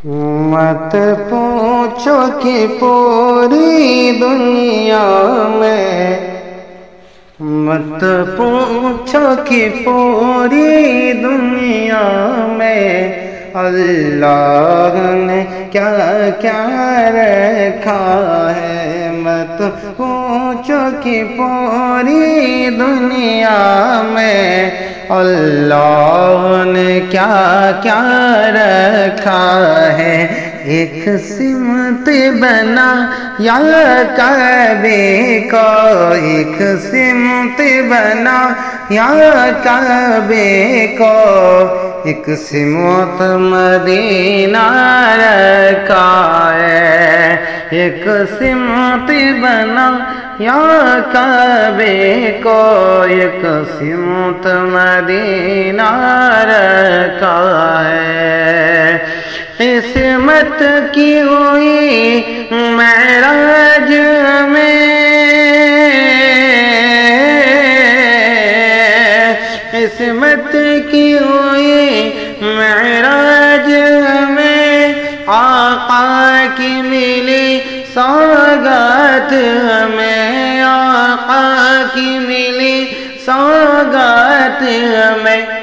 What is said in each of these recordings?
मत पूछो कि पूरी दुनिया में, मत पूछो कि पूरी दुनिया में अल्लाह ने क्या क्या रखा है। मत पूछो कि पूरी दुनिया में अल्लाह ने क्या क्या रखा है। एक सिमत बना या काबे को, एक सिमत बना या काबे को, एक सिमत मदीना रखा है। एक सिमत बना या काबे को, एक सिमत मदीना रखा है। किस्मत की हुई महराज में, किस्मत की हुई महराज में आका की मिली सौगात हमें, आका की मिली सौगात हमें।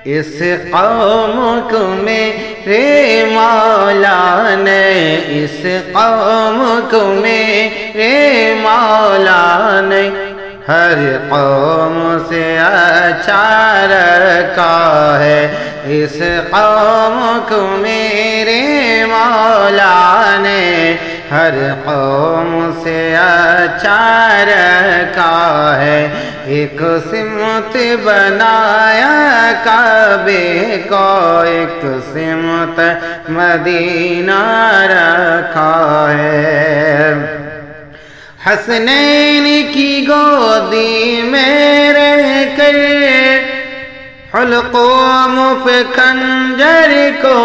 इस कौम को मेरे मौला ने, इस कौम को मेरे मौला ने हर कौम से अच्छा रखा है। इस कौम को मेरे मौला ने हर कौम से अच्छा रखा है। एक सिमत बनाया काबे को, एक सिमत मदीना रखा है। हसनैन की गोदी में रह कर हुल्क़ों पे खंजर को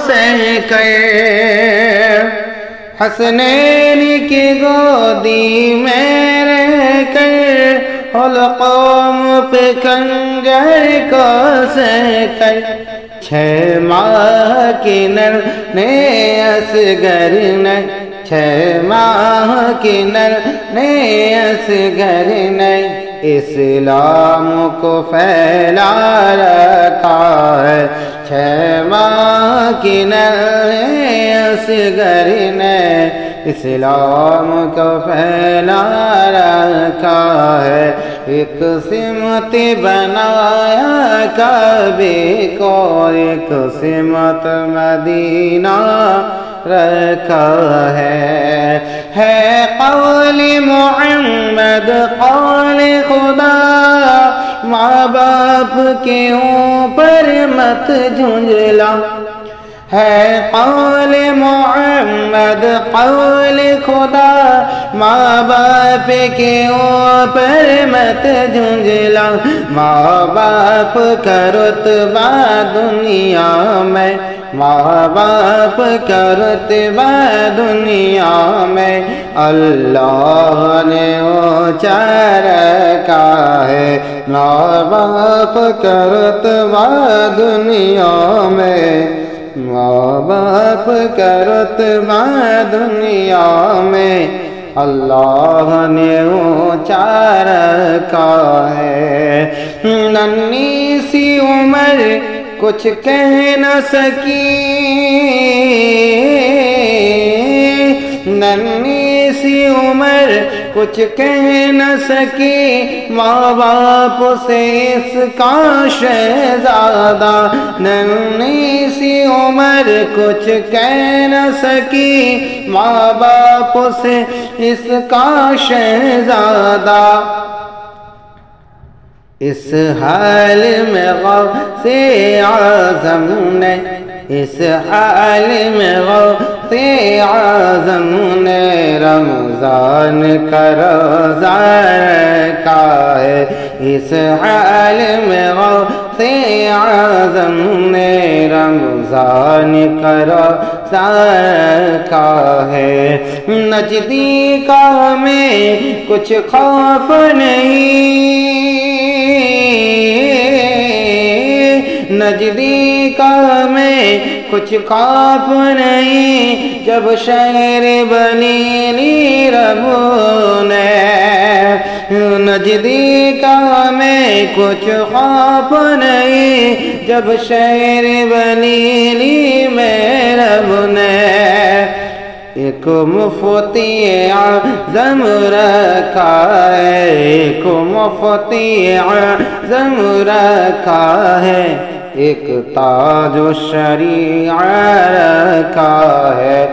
सह कर, हसनैन की गोदी में रह कर हुल्क़ों पे खंजर को सह कर। 6 माह के नर ने असगर ने, 6 माह के नर ने असगर ने इस्लाम को फैला रखा है। 6 माह के नर ने असगर ने इस्लाम को फैला रखा है। एक सिमत बनाया काबे को, एक सिमत मदीना रखा है कौल मुहम्मद कौल खुदा। माँ बाप के ऊपर मत झुंझला, है कौल मुहम्मद कौल खुदा। माँ बाप के ऊपर मत झुंझला, माँ बाप का रुतबा दुनिया में, माँ बाप का रुतबा दुनिया में अल्लाह ने ऊंचा रखा है। माँ बाप का रुतबा दुनिया में, माँ बाप का रुतबा दुनिया में अल्लाह ने ऊंचा रखा है। नन्ही सी उम्र कुछ कह न सकी, नन्ही सी उम्र कुछ कह न सकी। माँ बाप से इसका शहज़ादा, नन्ही सी उम्र कुछ कह न सकी। माँ बाप से इसका शहज़ादा। इस हाल में गौसे आज़म ने, इस हाल में गौसे आज़म ने रमज़ान का रोज़ा रखा है। इस हाल में गौसे आज़म ने रमज़ान का रोज़ा रखा है। नज़दीका में कुछ खौफ नहीं, नज़दीका में کچھ خوف نہیں جب شہر بنی لی رب نے نزدیک میں کچھ خوف نہیں جب شہر بنی لی میں رب نے ایک مفتی اعظم رکھا ہے ایک مفتی اعظم رکھا ہے ایک تاج و شریعہ رکھا ہے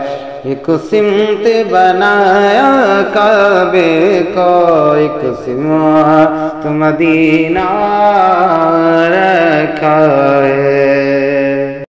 ایک سمت بنایا کعبے کو ایک سمت مدینہ رکھا ہے